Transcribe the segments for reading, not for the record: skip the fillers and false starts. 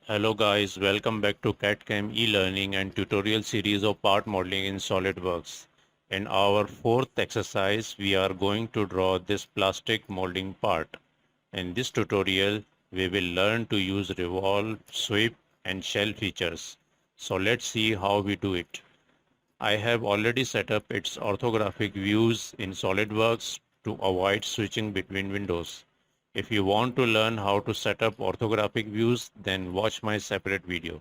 Hello guys, welcome back to CAD/CAM e-learning and tutorial series of part modeling in SolidWorks. In our fourth exercise, we are going to draw this plastic molding part. In this tutorial, we will learn to use revolve, sweep and shell features. So let's see how we do it. I have already set up its orthographic views in SolidWorks to avoid switching between windows. If you want to learn how to set up orthographic views, then watch my separate video.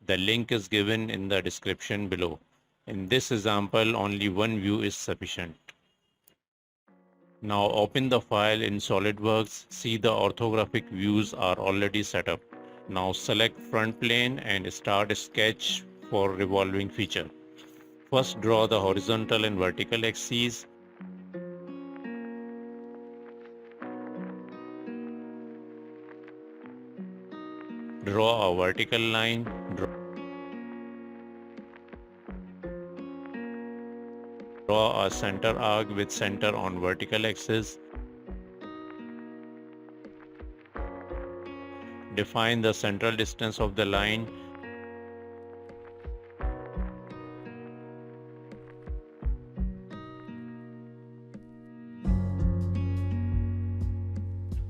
The link is given in the description below. In this example, only one view is sufficient. Now open the file in SolidWorks. See the orthographic views are already set up. Now select front plane and start a sketch for revolving feature. First draw the horizontal and vertical axes. Draw a vertical line. Draw a center arc with center on vertical axis. Define the central distance of the line.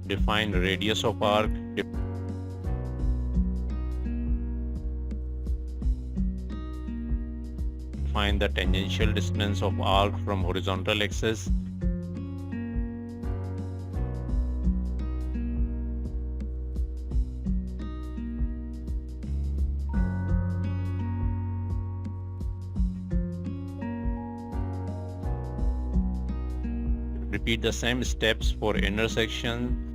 Define radius of arc. Define the tangential distance of arc from horizontal axis. Repeat the same steps for intersection.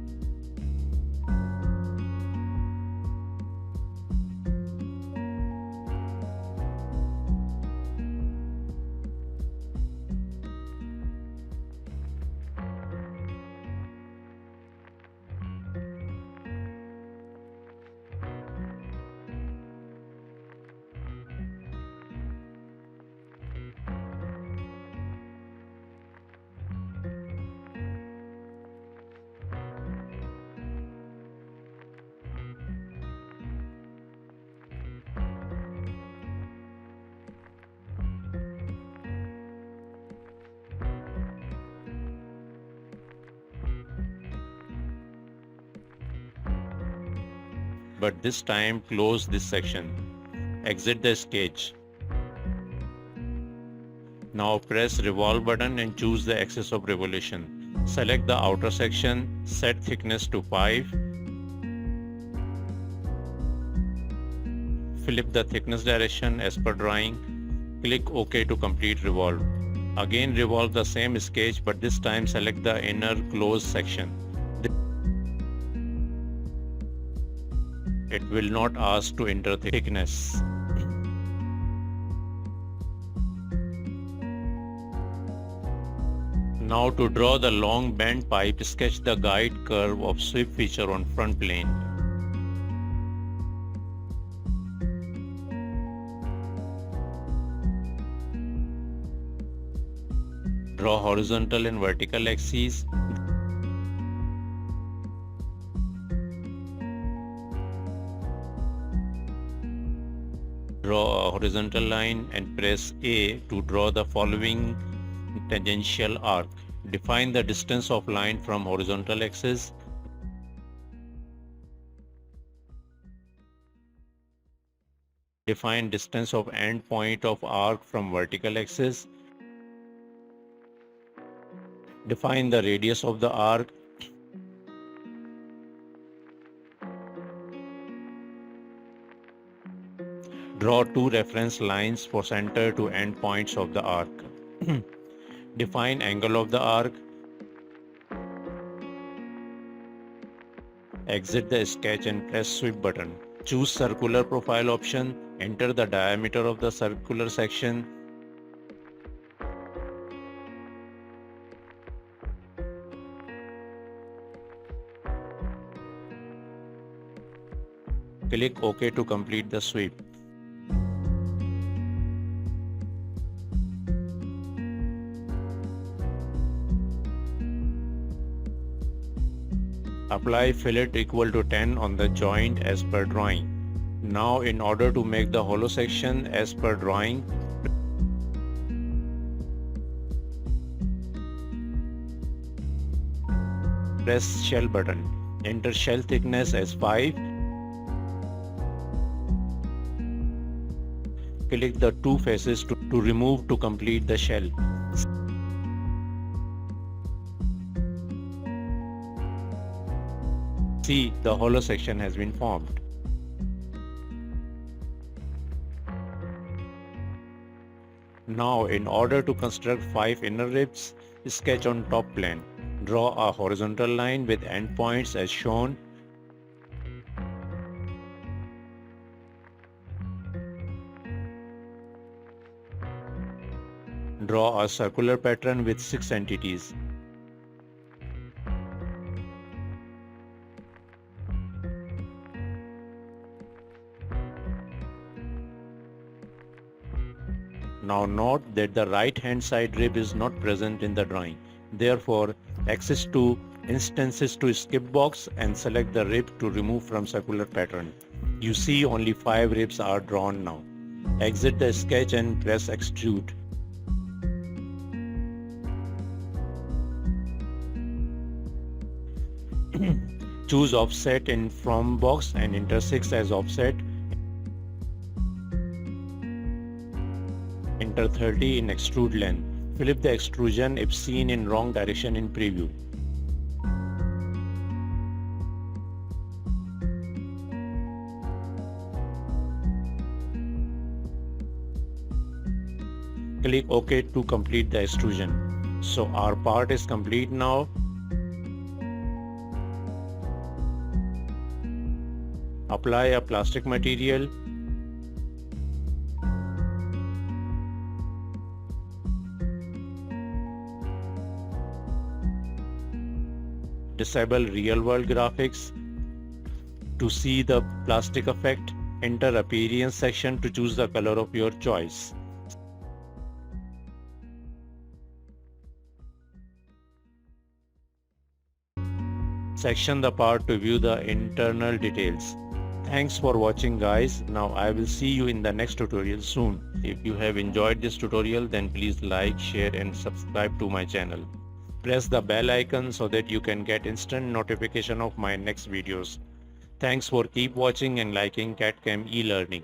But this time close this section. Exit the sketch. Now press revolve button and choose the axis of revolution. Select the outer section, set thickness to 5. Flip the thickness direction as per drawing. Click OK to complete revolve. Again revolve the same sketch, but this time select the inner closed section. It will not ask to enter thickness. Now to draw the long bent pipe, sketch the guide curve of sweep feature on front plane. Draw horizontal and vertical axes. Draw a horizontal line and press A to draw the following tangential arc. Define the distance of line from horizontal axis. Define distance of end point of arc from vertical axis. Define the radius of the arc. Draw two reference lines for center to end points of the arc. Define angle of the arc. Exit the sketch and press sweep button. Choose circular profile option. Enter the diameter of the circular section. Click OK to complete the sweep. Apply fillet equal to 10 on the joint as per drawing. Now in order to make the hollow section as per drawing, press shell button. Enter shell thickness as 5. Click the two faces to remove to complete the shell. See, the hollow section has been formed. Now in order to construct 5 inner ribs, sketch on top plane. Draw a horizontal line with endpoints as shown. Draw a circular pattern with 6 entities. Now note that the right hand side rib is not present in the drawing. Therefore, access to instances to skip box and select the rib to remove from circular pattern. You see only 5 ribs are drawn now. Exit the sketch and press extrude. Choose offset in from box and intersects as offset. Enter 30 in extrude length. Flip the extrusion if seen in wrong direction in preview. Click OK to complete the extrusion. So our part is complete now. Apply a plastic material. Disable real world graphics. To see the plastic effect, enter appearance section to choose the color of your choice. Section the part to view the internal details. Thanks for watching guys. Now I will see you in the next tutorial soon. If you have enjoyed this tutorial, then please like, share and subscribe to my channel. Press the bell icon so that you can get instant notification of my next videos. Thanks for keep watching and liking CAD-CAM e-learning.